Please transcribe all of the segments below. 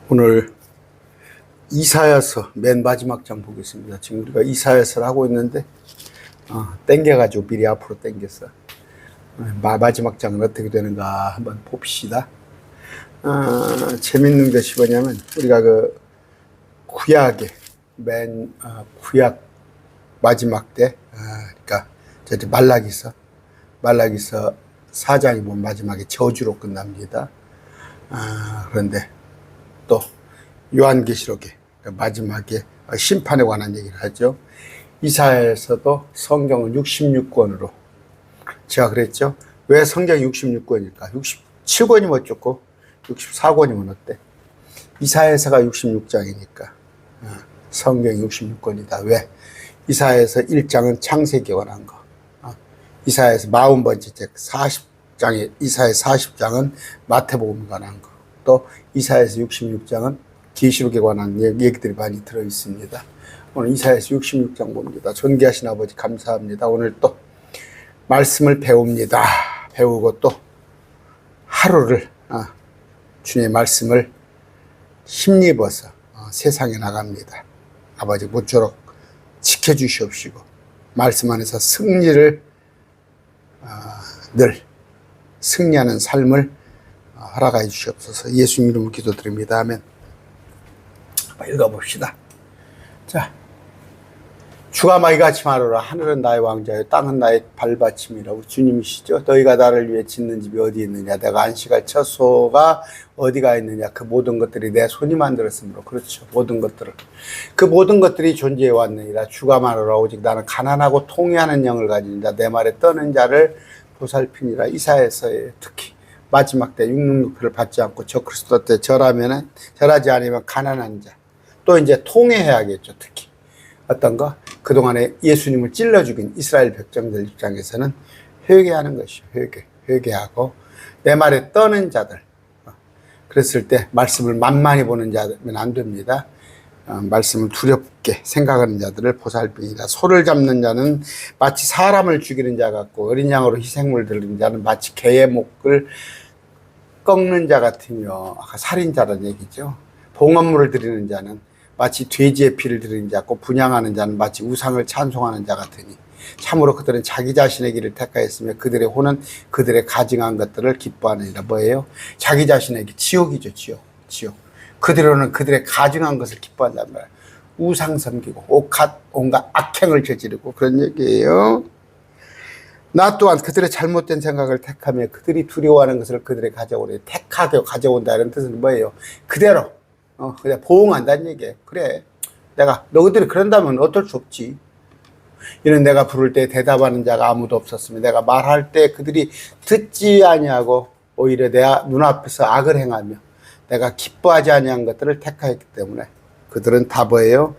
오늘 이사야서 맨 마지막 장 보겠습니다. 지금 우리가 이사야서를 하고 있는데 땡겨가지고 미리 앞으로 땡겼어. 마지막 장은 어떻게 되는가 한번 봅시다. 재밌는 것이 뭐냐면 우리가 그 구약의 맨 구약 마지막 때 그러니까 말라기서 4장이 보면 마지막에 저주로 끝납니다. 그런데 또 요한계시록의 마지막에 심판에 관한 얘기를 하죠. 이사야에서도 성경은 66권으로 제가 그랬죠. 왜 성경이 66권일까? 67권이면 어쩌고 64권이면 어때? 이사야서가 66장이니까 성경이 66권이다. 왜? 이사야서 1장은 창세기에 관한 거, 이사야서 40번째 책 40장에 이사야 40장은 마태복음에 관한 거, 또 이사야서 66장은 계시록에 관한 얘기들이 많이 들어 있습니다. 오늘 이사야서 66장 봅니다. 존귀하신 아버지 감사합니다. 오늘 또 말씀을 배웁니다. 배우고 또 하루를 주님의 말씀을 힘입어서 세상에 나갑니다. 아버지 모쪼록 지켜주시옵시고 말씀 안에서 승리를 늘 승리하는 삶을 허락하여 주시옵소서. 예수님 이름으로 기도드립니다. 아멘. 읽어봅시다. 자, 주가 마이같이 말하라. 하늘은 나의 왕자요 땅은 나의 발받침이라고 주님이시죠. 너희가 나를 위해 짓는 집이 어디 있느냐? 내가 안식할 처소가 어디가 있느냐? 그 모든 것들이 내 손이 만들었으므로. 그렇죠. 모든 것들을. 그 모든 것들이 존재해 왔느니라. 주가 말하라. 오직 나는 가난하고 통회하는 영을 가진 자, 내 말에 떠는 자를 보살피니라. 이사야서에 특히 마지막 때 육육육표를 받지 않고 저 그리스도 때 절하지 않으면 가난한 자. 또 이제 통회해야겠죠. 특히 어떤 거? 그동안에 예수님을 찔러 죽인 이스라엘 백성들 입장에서는 회개하는 것이요. 회개하고 내 말에 떠는 자들. 그랬을 때 말씀을 만만히 보는 자면 안 됩니다. 말씀을 두렵게 생각하는 자들을 보살피니라. 소를 잡는 자는 마치 사람을 죽이는 자 같고 어린 양으로 희생물 드리는 자는 마치 개의 목을 꺾는 자 같으며, 아까 살인자라는 얘기죠. 봉헌물을 드리는 자는 마치 돼지의 피를 드리는 자 같고 분양하는 자는 마치 우상을 찬송하는 자 같으니 참으로 그들은 자기 자신의 길을 택하였으며 그들의 혼은 그들의 가증한 것들을 기뻐하느니라. 뭐예요? 자기 자신의 길, 지옥이죠. 지옥. 그대로는 그들의 가증한 것을 기뻐한단 말이에요. 우상 섬기고 온갖 악행을 저지르고 그런 얘기예요. 나 또한 그들의 잘못된 생각을 택하며 그들이 두려워하는 것을 그들의 가져오래. 택하게 가져온다 이런 뜻은 뭐예요? 그대로 그냥 보응한다는 얘기예요. 그래, 너희들이 그런다면 어쩔 수 없지. 이는 내가 부를 때 대답하는 자가 아무도 없었으며 내가 말할 때 그들이 듣지 아니하고 오히려 내 눈앞에서 악을 행하며 내가 기뻐하지 아니한 것들을 택하였기 때문에 그들은 다 뭐예요?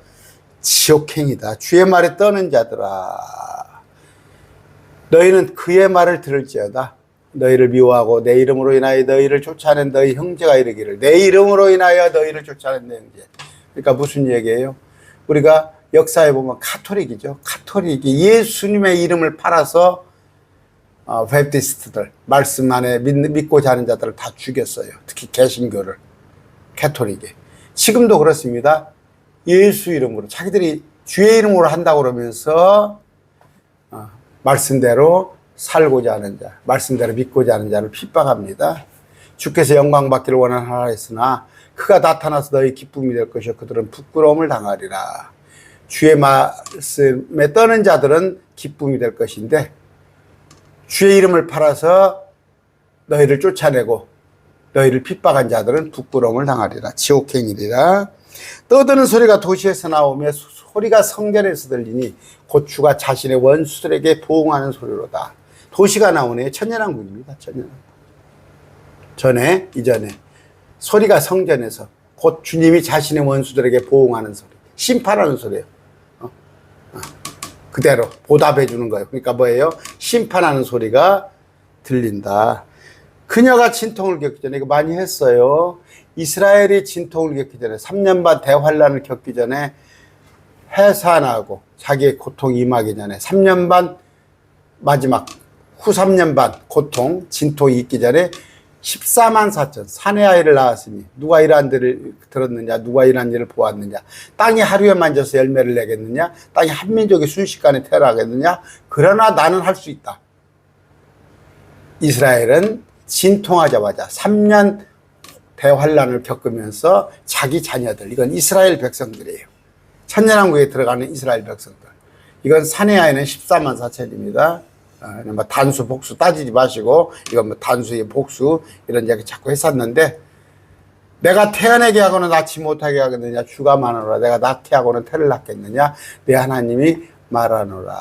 지옥행이다. 주의 말에 떠는 자들아, 너희는 그의 말을 들을지어다. 너희를 미워하고 내 이름으로 인하여 너희를 쫓아낸 너희 형제가 이르기를 내 이름으로 인하여 너희를 쫓아낸 내 형제. 그러니까 무슨 얘기예요? 우리가 역사에 보면 카톨릭이죠. 카톨릭이 예수님의 이름을 팔아서 베프티스트들, 말씀 안에 믿고자 하는 자들을 다 죽였어요. 특히 개신교를. 카톨릭이. 지금도 그렇습니다. 예수 이름으로 자기들이 주의 이름으로 한다고 그러면서 말씀대로 살고자 하는 자, 말씀대로 믿고자 하는 자를 핍박합니다. 주께서 영광받기를 원하나 했으나 그가 나타나서 너희 기쁨이 될 것이요 그들은 부끄러움을 당하리라. 주의 말씀에 떠는 자들은 기쁨이 될 것인데 주의 이름을 팔아서 너희를 쫓아내고 너희를 핍박한 자들은 부끄러움을 당하리라. 지옥행이리라. 떠드는 소리가 도시에서 나오며 소리가 성전에서 들리니 곧 주가 자신의 원수들에게 보응하는 소리로다. 도시가 나오네요. 천년왕국입니다. 이전에 소리가 성전에서 곧 주님이 자신의 원수들에게 보응하는 소리, 심판하는 소리예요. 그대로 보답해 주는 거예요. 그러니까 뭐예요? 심판하는 소리가 들린다. 그녀가 진통을 겪기 전에, 이거 많이 했어요. 이스라엘이 진통을 겪기 전에 3년 반 대환란을 겪기 전에 해산하고 자기의 고통이 임하기 전에 3년 반 마지막 후 3년 반 고통, 진통이 있기 전에 14만 4천 사내 아이를 낳았으니 누가 이러한 일을 들었느냐, 누가 이러한 일을 보았느냐. 땅이 하루에 만져서 열매를 내겠느냐, 땅이 한민족이 순식간에 태어나겠느냐. 그러나 나는 할 수 있다. 이스라엘은 진통하자마자 3년 대환란을 겪으면서 자기 자녀들, 이건 이스라엘 백성들이에요. 천년왕국에 들어가는 이스라엘 백성들. 이건 사내 아이는 14만 4천입니다. 뭐 단수 복수 따지지 마시고 이건 뭐 단수의 복수 이런 이야기 자꾸 했었는데, 내가 태어나게 하고는 낳지 못하게 하겠느냐, 주가 많으노라. 내가 낳게 하고는 태를 낳겠느냐, 내 하나님이 말하노라.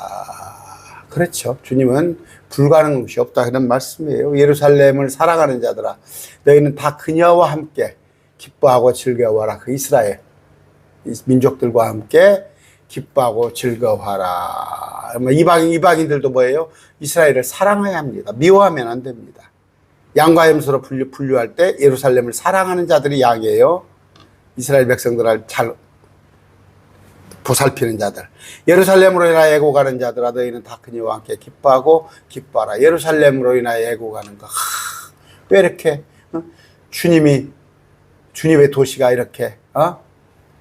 그렇죠. 주님은 불가능한 것이 없다, 그런 말씀이에요. 예루살렘을 사랑하는 자들아, 너희는 다 그녀와 함께 기뻐하고 즐거워하라. 그 이스라엘 민족들과 함께 기뻐하고 즐거워하라. 이방인들도 뭐예요? 이스라엘을 사랑해야 합니다. 미워하면 안 됩니다. 양과 염소로 분류할 때 예루살렘을 사랑하는 자들이 양이에요. 이스라엘 백성들을 잘 보살피는 자들. 예루살렘으로 인하여 애고가는 자들아, 너희는 다 그녀와 함께 기뻐하고 기뻐하라. 예루살렘으로 인하여 애고가는 거. 왜 이렇게 주님의 도시가 이렇게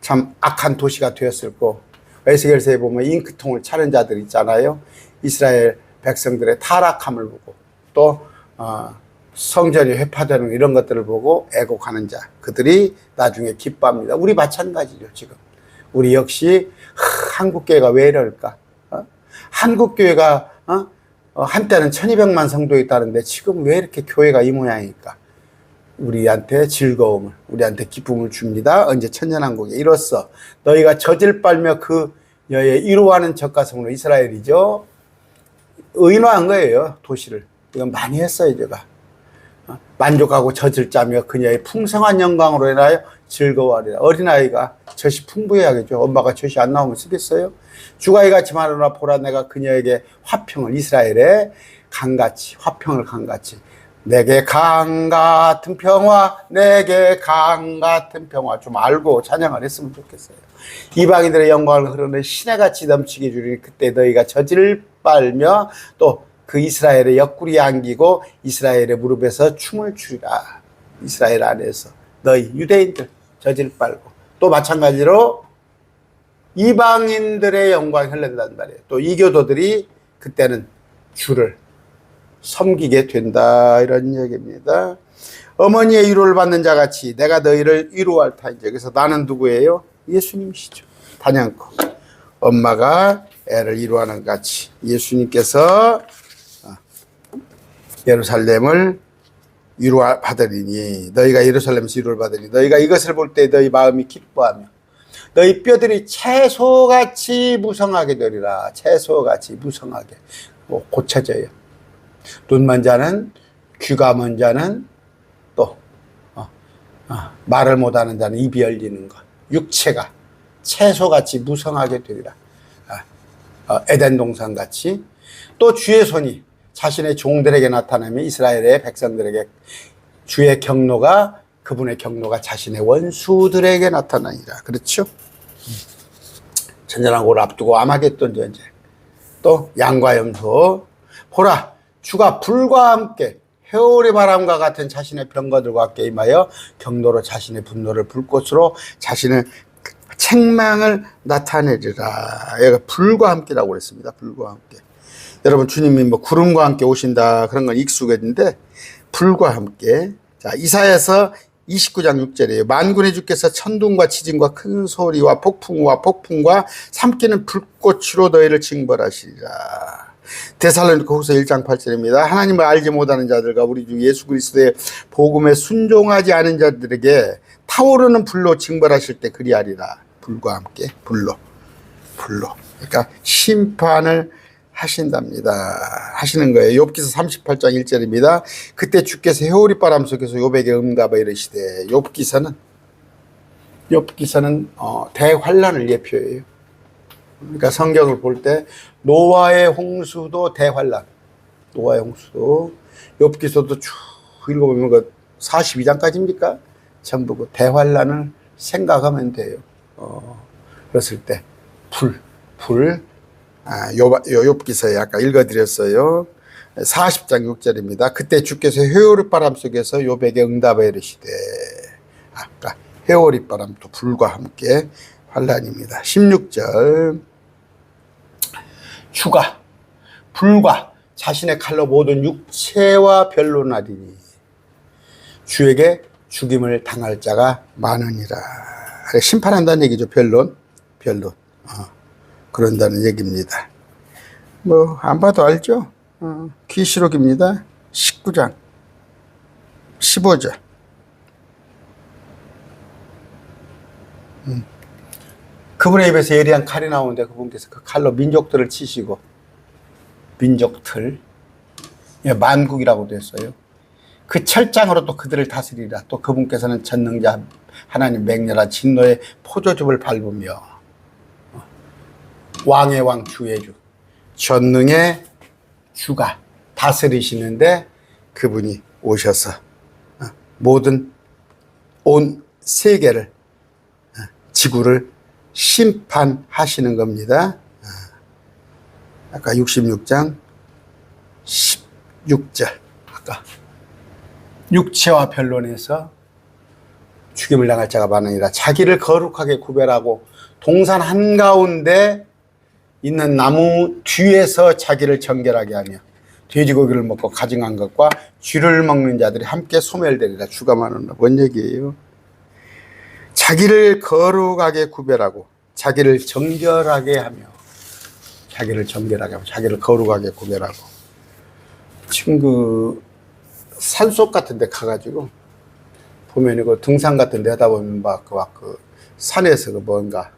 참 악한 도시가 되었을고. 에스겔서에 보면 잉크통을 차는 자들 있잖아요. 이스라엘 백성들의 타락함을 보고 또 성전이 회파되는 이런 것들을 보고 애곡하는 자, 그들이 나중에 기뻐합니다. 우리 마찬가지죠. 지금 우리 역시 한국교회가 왜 이럴까? 한국교회가 한때는 1200만 성도 있다는데 지금 왜 이렇게 교회가 이 모양일까? 우리한테 즐거움을, 우리한테 기쁨을 줍니다. 언제 천년왕국에 이로써 너희가 젖을 빨며 그 여의 이루어하는 젖가슴으로. 이스라엘이죠. 의인화한 거예요, 도시를. 이건 많이 했어요, 제가. 만족하고 젖을 짜며 그녀의 풍성한 영광으로 인하여 즐거워하리라. 어린아이가 젖이 풍부해야겠죠. 엄마가 젖이 안 나오면 쓰겠어요? 주가 이같이 말하노라. 보라, 내가 그녀에게 화평을, 이스라엘의 강같이, 화평을 강같이. 내게 강 같은 평화, 내게 강 같은 평화. 좀 알고 찬양을 했으면 좋겠어요. 이방인들의 영광을 흐르는 시내같이 넘치게 주리니 그때 너희가 젖을 빨며 또 그 이스라엘의 옆구리 안기고 이스라엘의 무릎에서 춤을 추리라. 이스라엘 안에서 너희 유대인들 젖을 빨고, 또 마찬가지로 이방인들의 영광이 흘러난단 말이에요. 또 이교도들이 그때는 주를 섬기게 된다, 이런 얘기입니다. 어머니의 위로를 받는 자같이 내가 너희를 위로할 터이다. 그래서 나는 누구예요? 예수님이시죠. 단연코 엄마가 애를 위로하는 것 같이 예수님께서 예루살렘을 위로받으리니, 너희가 예루살렘에서 위로를 받으니 너희가 이것을 볼 때 너희 마음이 기뻐하며 너희 뼈들이 채소같이 무성하게 되리라. 채소같이 무성하게 고쳐져요. 눈 먼 자는, 귀가 먼 자는, 또 말을 못하는 자는 입이 열리는 것. 육체가 채소같이 무성하게 되리라. 에덴 동산같이. 또 주의 손이 자신의 종들에게 나타나며 이스라엘의 백성들에게 주의 경노가, 그분의 경노가 자신의 원수들에게 나타나니라. 그렇죠? 천년왕국을 앞두고 아마겟돈 전쟁. 또 양과 염소. 보라, 주가 불과 함께 해오리 바람과 같은 자신의 병거들과 함께 임하여 경노로 자신의 분노를 불꽃으로 자신의 책망을 나타내리라. 얘가 불과 함께라고 그랬습니다. 불과 함께. 여러분, 주님이 뭐 구름과 함께 오신다 그런 건 익숙했는데 불과 함께. 자, 이사야서 29장 6절이에요. 만군의 주께서 천둥과 지진과 큰 소리와 폭풍과 삼키는 불꽃으로 너희를 징벌하시리라. 데살로니가 후서 1장 8절입니다. 하나님을 알지 못하는 자들과 우리 주 예수 그리스도의 복음에 순종하지 않은 자들에게 타오르는 불로 징벌하실 때 그리하리라. 불과 함께, 불로. 그러니까 심판을 하시는 거예요. 욥기서 38장 1절입니다. 그때 주께서 해오리 바람 속에서 욥에게 응답하 이르시되. 욥기서는 대환란을 예표해요. 그러니까 성경을 볼 때 노아의 홍수도 대환란, 노아의 홍수도, 욥기서도 쭉 읽어보면 그 42장까지입니까? 전부 그 대환란을 생각하면 돼요. 그랬을 때 욥기서에 아까 읽어드렸어요. 40장 6절입니다. 그때 주께서 회오리바람 속에서 욥에게 응답하여 이르시되, 아까 회오리바람도 불과 함께 환난입니다. 16절, 주가 불과 자신의 칼로 모든 육체와 변론하리니 주에게 죽임을 당할 자가 많으니라. 심판한다는 얘기죠. 변론. 그런다는 얘기입니다. 뭐 안 봐도 알죠. 계시록입니다. 19장 15절. 그분의 입에서 예리한 칼이 나오는데 그분께서 그 칼로 민족들을 치시고, 민족들, 만국이라고도 했어요. 그 철장으로 또 그들을 다스리라. 또 그분께서는 전능자 하나님 맹렬한 진노의 포도즙을 밟으며 왕의 왕 주의 주, 전능의 주가 다스리시는데 그분이 오셔서 모든 온 세계를, 지구를 심판하시는 겁니다. 아까 66장 16절, 아까 육체와 변론에서 죽임을 당할 자가 많으니라. 자기를 거룩하게 구별하고 동산 한가운데 있는 나무 뒤에서 자기를 정결하게 하며 돼지고기를 먹고 가증한 것과 쥐를 먹는 자들이 함께 소멸되리라. 주가 많은 뭔 얘기예요? 자기를 거룩하게 구별하고 자기를 정결하게 하며, 자기를 거룩하게 구별하고. 지금 그 산속 같은 데 가가지고 보면 그 등산 같은 데 하다 보면 그 산에서 그 뭔가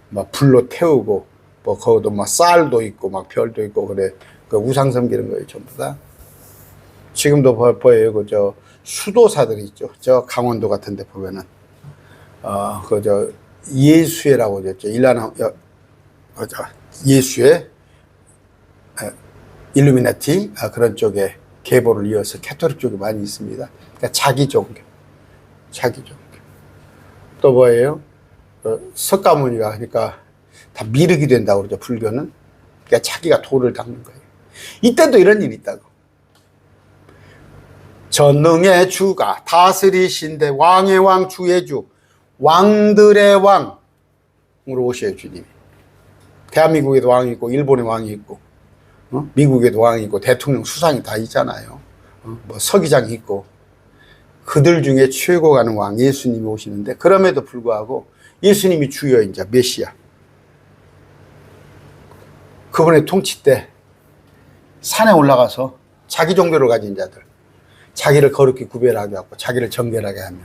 막 불로 태우고, 뭐 거기도 막 쌀도 있고 막 별도 있고 그래. 그 우상 섬기는 거예요, 전부 다. 지금도 보여요. 그 저 수도사들이 있죠. 저 강원도 같은 데 보면은 그 저 예수회라고 했죠. 예수회, 일루미나티, 그런 쪽에 계보를 이어서 캐토릭 쪽이 많이 있습니다. 그러니까 자기 종교. 또 뭐예요? 석가모니가 하니까 다 미륵이 된다고 그러죠, 불교는. 그러니까 자기가 돌을 닦는 거예요. 이때도 이런 일이 있다고. 전능의 주가 다스리신데 왕의 왕 주의 주, 왕들의 왕으로 오셔요, 주님이. 대한민국에도 왕이 있고 일본에 왕이 있고 미국에도 왕이 있고 대통령 수상이 다 있잖아요. 뭐 서기장이 있고. 그들 중에 최고 가는 왕 예수님이 오시는데, 그럼에도 불구하고 예수님이 주여, 이제 메시아, 그분의 통치 때 산에 올라가서 자기 종교를 가진 자들, 자기를 거룩히 구별하게 하고 자기를 정결하게 하며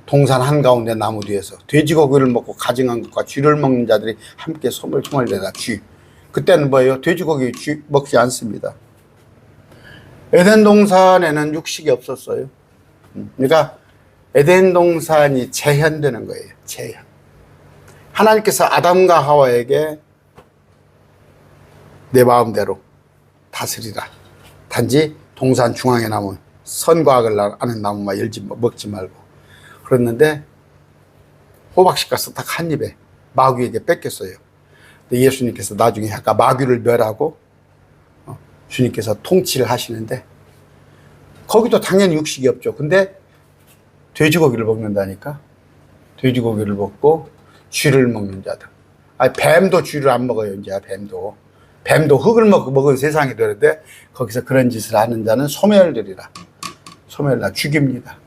동산 한가운데 나무 뒤에서 돼지고기를 먹고 가증한 것과 쥐를 먹는 자들이 함께 소멸되다. 쥐. 그때는 뭐예요? 돼지고기 쥐 먹지 않습니다. 에덴 동산에는 육식이 없었어요. 그러니까 에덴 동산이 재현되는 거예요. 재현. 하나님께서 아담과 하와에게 내 마음대로 다스리라. 단지 동산 중앙에 나무, 선과 악을 아는 나무만 먹지 말고. 그랬는데 호박씨 가서 딱 한 입에 마귀에게 뺏겼어요. 근데 예수님께서 나중에 아까 마귀를 멸하고 주님께서 통치를 하시는데, 거기도 당연히 육식이 없죠. 근데 돼지고기를 먹는다니까. 돼지고기를 먹고 쥐를 먹는 자들. 뱀도 쥐를 안 먹어요. 이제 뱀도 흙을 먹은 세상이 되는데, 거기서 그런 짓을 하는 자는 소멸되리라. 소멸라, 죽입니다.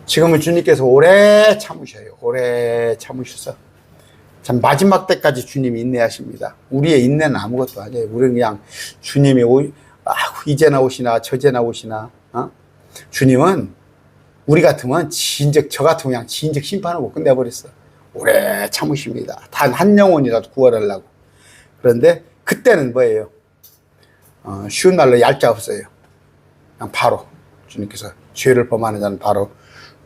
지금은 주님께서 오래 참으셔요. 오래 참으셔서 참 마지막 때까지 주님이 인내하십니다. 우리의 인내는 아무것도 아니에요. 우리는 그냥 주님이 이제나 오시나 저제나 오시나. 주님은 우리 같으면 저 같으면 그냥 진즉 심판하고 끝내버렸어. 오래 참으십니다. 단 한 영혼이라도 구원하려고. 그런데 그때는 뭐예요? 쉬운 날로 얄짜 없어요. 그냥 바로 주님께서 죄를 범하는 자는 바로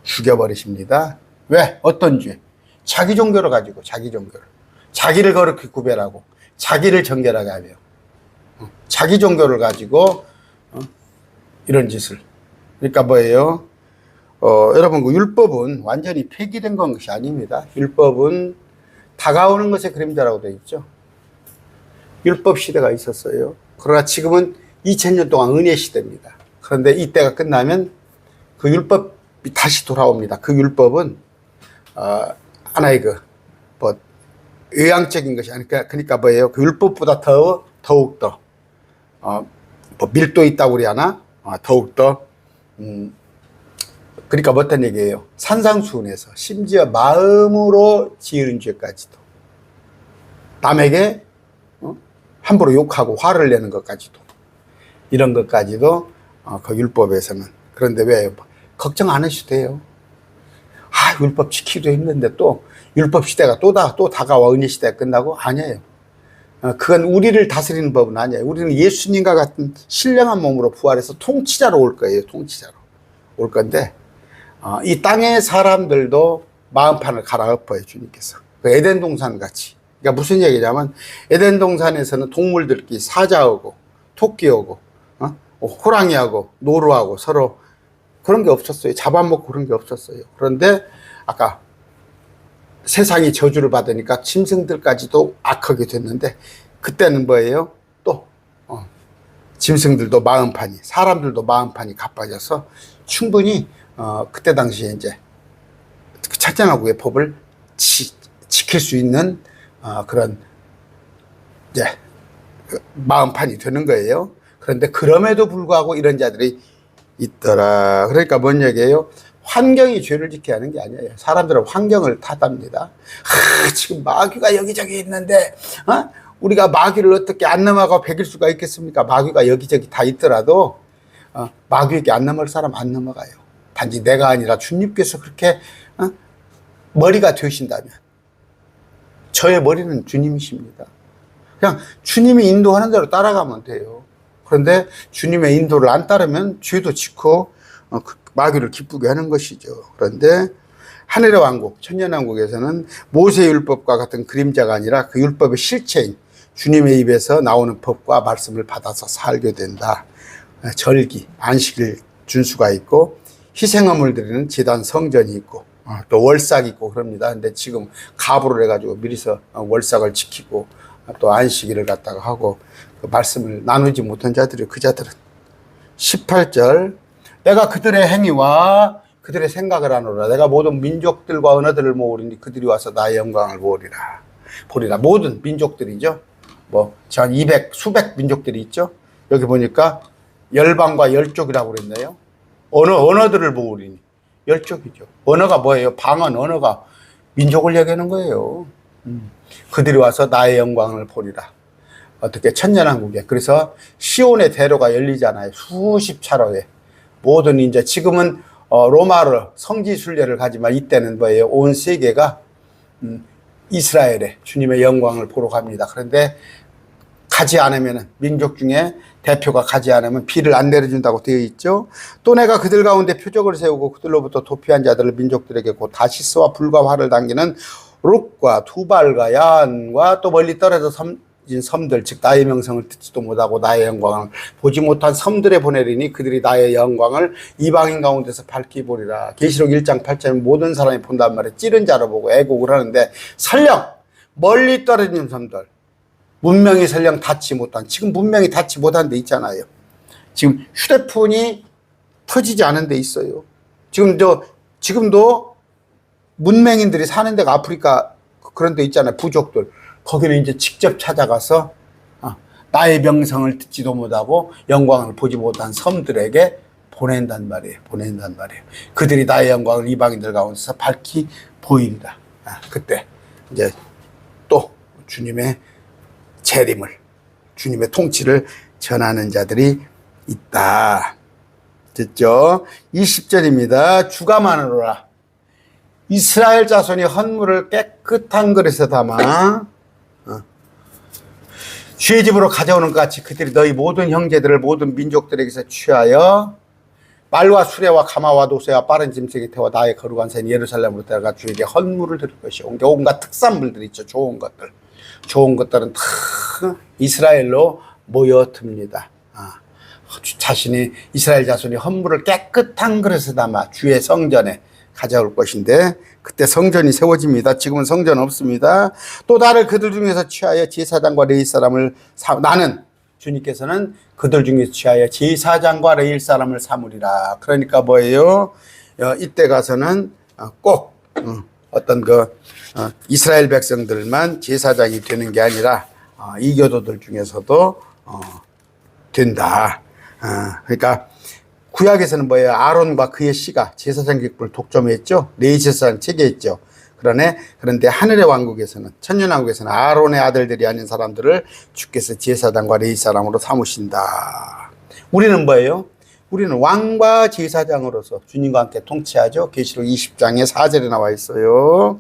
죽여버리십니다. 왜? 어떤 죄? 자기 종교를 가지고, 자기를 거룩히 구별하고 자기를 정결하게 하며 자기 종교를 가지고 이런 짓을. 그러니까 뭐예요? 여러분, 그 율법은 완전히 폐기된 것이 아닙니다. 율법은 다가오는 것의 그림자라고 되어 있죠. 율법 시대가 있었어요. 그러나 지금은 2000년 동안 은혜 시대입니다. 그런데 이때가 끝나면 그 율법이 다시 돌아옵니다. 그 율법은 하나의 뭐 의향적인 것이 아니까, 그러니까 뭐예요? 그 율법보다 더욱더 뭐 밀도 있다고 그래야 하나? 더욱더 그러니까 뭐 어떤 얘기예요? 산상수훈에서 심지어 마음으로 지은 죄까지도, 남에게 함부로 욕하고 화를 내는 것까지도, 이런 것까지도 그 율법에서는. 그런데 왜 걱정 안 하셔도 돼요. 율법 지키기도 힘든데 또 율법 시대가 또 다가와 은혜 시대가 끝나고? 아니에요. 그건 우리를 다스리는 법은 아니에요. 우리는 예수님과 같은 신령한 몸으로 부활해서 통치자로 올 거예요. 통치자로 올 건데, 이 땅의 사람들도 마음판을 갈아엎어요, 주님께서. 그 에덴 동산 같이. 그러니까 무슨 얘기냐면, 에덴 동산에서는 동물들끼리 사자하고 토끼하고 호랑이하고 노루하고 서로 그런 게 없었어요. 잡아먹고 그런 게 없었어요. 그런데 아까 세상이 저주를 받으니까 짐승들까지도 악하게 됐는데, 그때는 뭐예요? 또 짐승들도 마음판이, 사람들도 마음판이 가빠져서 충분히 그때 당시에 이제 천년왕국의 법을 지킬 수 있는 그런 이제 마음판이 되는 거예요. 그런데 그럼에도 불구하고 이런 자들이 있더라. 그러니까 뭔 얘기예요? 환경이 죄를 짓게 하는 게 아니에요. 사람들은 환경을 탓합니다. 지금 마귀가 여기저기 있는데 우리가 마귀를 어떻게 안 넘어가 베길 수가 있겠습니까? 마귀가 여기저기 다 있더라도 마귀에게 안 넘어갈 사람 안 넘어가요. 단지 내가 아니라 주님께서 그렇게 머리가 되신다면, 저의 머리는 주님이십니다. 그냥 주님이 인도하는 대로 따라가면 돼요. 그런데 주님의 인도를 안 따르면 죄도 짓고 마귀를 기쁘게 하는 것이죠. 그런데 하늘의 왕국, 천년왕국에서는 모세의 율법과 같은 그림자가 아니라 그 율법의 실체인 주님의 입에서 나오는 법과 말씀을 받아서 살게 된다. 절기, 안식일 준수가 있고, 희생함을 드리는 제단 성전이 있고, 또 월삭이 있고 그럽니다. 근데 지금 가부를 해가지고 미리서 월삭을 지키고 또 안식일을 갖다가 하고, 그 말씀을 나누지 못한 자들이, 그 자들은 18절, 내가 그들의 행위와 그들의 생각을 하노라. 내가 모든 민족들과 언어들을 모으리니 그들이 와서 나의 영광을 보리라. 모든 민족들이죠. 뭐 전 200 수백 민족들이 있죠. 여기 보니까 열방과 열족이라고 그랬네요. 언어들을 모으리니, 열족이죠. 언어가 뭐예요? 방언, 언어가 민족을 얘기하는 거예요. 그들이 와서 나의 영광을 보리라. 어떻게? 천년왕국에. 그래서 시온의 대로가 열리잖아요. 수십 차로에. 모든 이제 지금은 로마로 성지 순례를 가지만, 이때는 뭐예요? 온 세계가 이스라엘에 주님의 영광을 보러 갑니다. 그런데 가지 않으면, 민족 중에 대표가 가지 않으면 비를 안 내려준다고 되어 있죠. 또 내가 그들 가운데 표적을 세우고 그들로부터 도피한 자들을 민족들에게 곧 다시스와 불과 화를 당기는 룩과 두발과 야한과 또 멀리 떨어져 섬들, 즉 나의 명성을 듣지도 못하고 나의 영광을 보지 못한 섬들에 보내리니 그들이 나의 영광을 이방인 가운데서 밝히 보리라. 계시록 1장 8절에 모든 사람이 본단 말이에요. 찌른 자로 보고 애곡을 하는데, 설령 멀리 떨어진 섬들, 문명이 설령 닿지 못한, 지금 문명이 닿지 못한 데 있잖아요. 지금 휴대폰이 터지지 않은 데 있어요. 지금도 문명인들이 사는 데가 아프리카 그런 데 있잖아요. 부족들. 거기는 이제 직접 찾아가서 나의 명성을 듣지도 못하고 영광을 보지 못한 섬들에게 보낸단 말이에요. 그들이 나의 영광을 이방인들 가운데서 밝히 보이리라. 그때 이제 또 주님의 재림을, 주님의 통치를 전하는 자들이 있다. 됐죠? 20절입니다. 주감하노라. 이스라엘 자손이 헌물을 깨끗한 그릇에 담아 주의 집으로 가져오는 것 같이 그들이 너희 모든 형제들을 모든 민족들에게서 취하여 말과 수레와 가마와 노새와 빠른 짐승에 태워 나의 거룩한 산 예루살렘으로 데려가 주에게 헌물을 드릴 것이요. 온갖 특산물들이 있죠. 좋은 것들은 다 이스라엘로 모여듭니다. 자신이, 이스라엘 자손이 헌물을 깨끗한 그릇에 담아 주의 성전에 가져올 것인데, 그때 성전이 세워집니다. 지금은 성전 없습니다. 또 나를 그들 중에서 취하여 제사장과 레위 사람을 나는 주님께서는 그들 중에 취하여 제사장과 레위 사람을 삼으리라. 그러니까 뭐예요? 이때 가서는 꼭 어떤 이스라엘 백성들만 제사장이 되는 게 아니라 이교도들 중에서도 된다. 그러니까 구약에서는 뭐예요? 아론과 그의 씨가 제사장 직분을 독점했죠. 레위 제사장 체계했죠. 그런데 하늘의 왕국에서는, 천년왕국에서는 아론의 아들들이 아닌 사람들을 주께서 제사장과 레위 사람으로 삼으신다. 우리는 뭐예요? 우리는 왕과 제사장으로서 주님과 함께 통치하죠. 계시록 20장에 4절에 나와 있어요.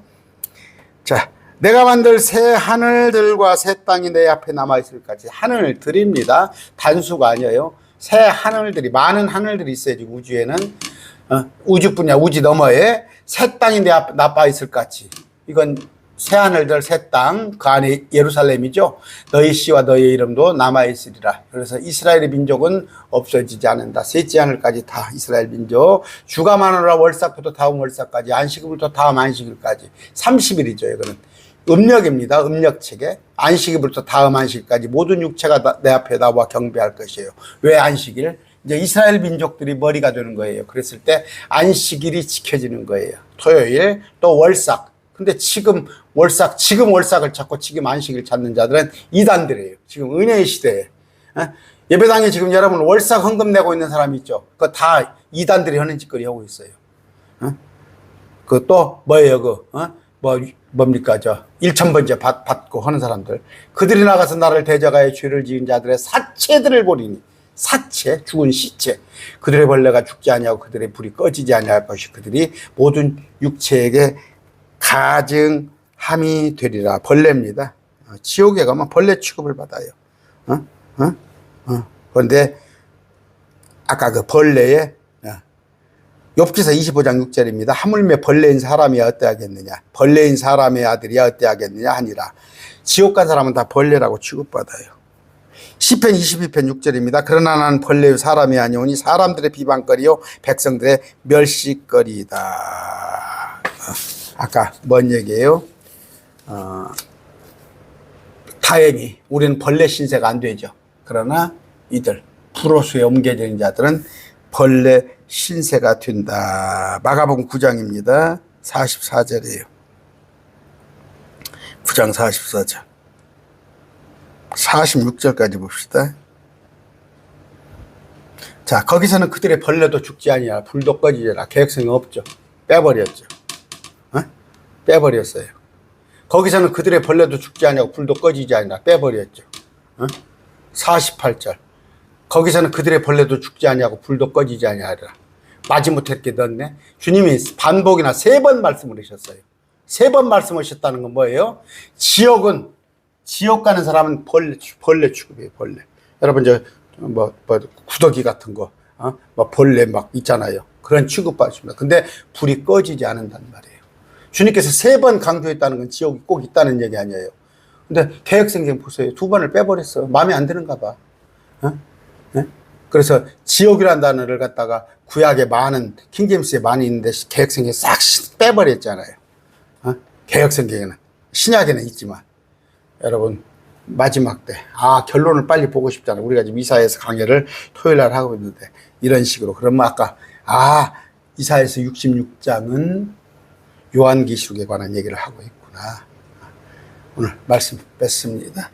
자, 내가 만들 새 하늘들과 새 땅이 내 앞에 남아있을까지. 하늘들입니다. 단수가 아니에요. 새 하늘들이, 많은 하늘들이 있어야지. 우주에는 우주뿐이 아니라 우주 너머에 새 땅이 내 앞에 남아있을까지. 이건 새 하늘들 새 땅, 그 안에 예루살렘이죠. 너희 씨와 너희의 이름도 남아있으리라. 그래서 이스라엘의 민족은 없어지지 않는다. 셋째 하늘까지 다 이스라엘 민족. 주가 많으라 월삭부터 다음 월삭까지, 안식일부터 다음 안식일까지 30일이죠. 이거는 음력입니다. 음력체계. 안식일부터 다음 안식일까지 모든 육체가 내 앞에 나와 경배할 것이에요. 왜 안식일? 이제 이스라엘 민족들이 머리가 되는 거예요. 그랬을 때 안식일이 지켜지는 거예요. 토요일, 또 월삭. 근데 지금 월삭을 찾고 지금 안식일 찾는 자들은 이단들이에요. 지금 은혜의 시대에. 예배당에 지금 여러분 월삭 헌금 내고 있는 사람이 있죠. 그거 다 이단들이 하는 짓거리 하고 있어요. 그 또 뭐예요? 뭡니까? 1,000번째 받고 하는 사람들. 그들이 나가서 나를 대적하여 죄를 지은 자들의 사체들을 보리니. 사체, 죽은 시체. 그들의 벌레가 죽지 아니하고 그들의 불이 꺼지지 아니할 것이 그들이 모든 육체에게 가증함이 되리라. 벌레입니다. 지옥에 가면 벌레 취급을 받아요. 그런데 아까 그 벌레의 욥기서 25장 6절입니다. 하물며 벌레인 사람이 어떠하겠느냐. 벌레인 사람의 아들이 어떠하겠느냐 하니라. 지옥 간 사람은 다 벌레라고 취급받아요. 시편 22편 6절입니다. 그러나 나는 벌레의 사람이 아니오니 사람들의 비방거리요 백성들의 멸시거리이다. 아까 뭔 얘기예요? 다행히 우리는 벌레 신세가 안 되죠. 그러나 이들 불호수에 옮겨지는 자들은 벌레 신세가 된다. 마가복음 9장입니다. 44절이에요. 9장 44절. 46절까지 봅시다. 자, 거기서는 그들의 벌레도 죽지 아니하라. 불도 꺼지리라. 계획성이 없죠. 빼버렸죠. 빼버렸어요. 거기서는 그들의 벌레도 죽지 아니하고 불도 꺼지지 아니하라. 빼버렸죠. 48절. 거기서는 그들의 벌레도 죽지 아니하고 불도 꺼지지 아니하리라. 마지못해 이렇게 넣었네. 주님이 반복이나 3번 말씀을 하셨어요. 3번 말씀하셨다는 건 뭐예요? 지옥 가는 사람은 벌레 취급이에요. 벌레. 여러분 구더기 같은 거, 벌레 막 있잖아요. 그런 취급받습니다. 근데 불이 꺼지지 않는단 말이에요. 주님께서 3번 강조했다는 건 지옥이 꼭 있다는 얘기 아니에요. 근데 개혁성경 보세요. 2번을 빼버렸어. 마음에 안 드는가 봐. 그래서 지옥이라는 단어를 갖다가 구약에 많은, 킹제임스에 많이 있는데 개혁성경에 싹 빼버렸잖아요. 개혁성경에는. 신약에는 있지만. 여러분, 마지막 때, 결론을 빨리 보고 싶잖아요. 우리가 지금 이사야서 강해를 토요일 날 하고 있는데, 이런 식으로. 그러면 아까, 이사야서 66장은 요한계시록에 관한 얘기를 하고 있구나. 오늘 말씀 뺐습니다.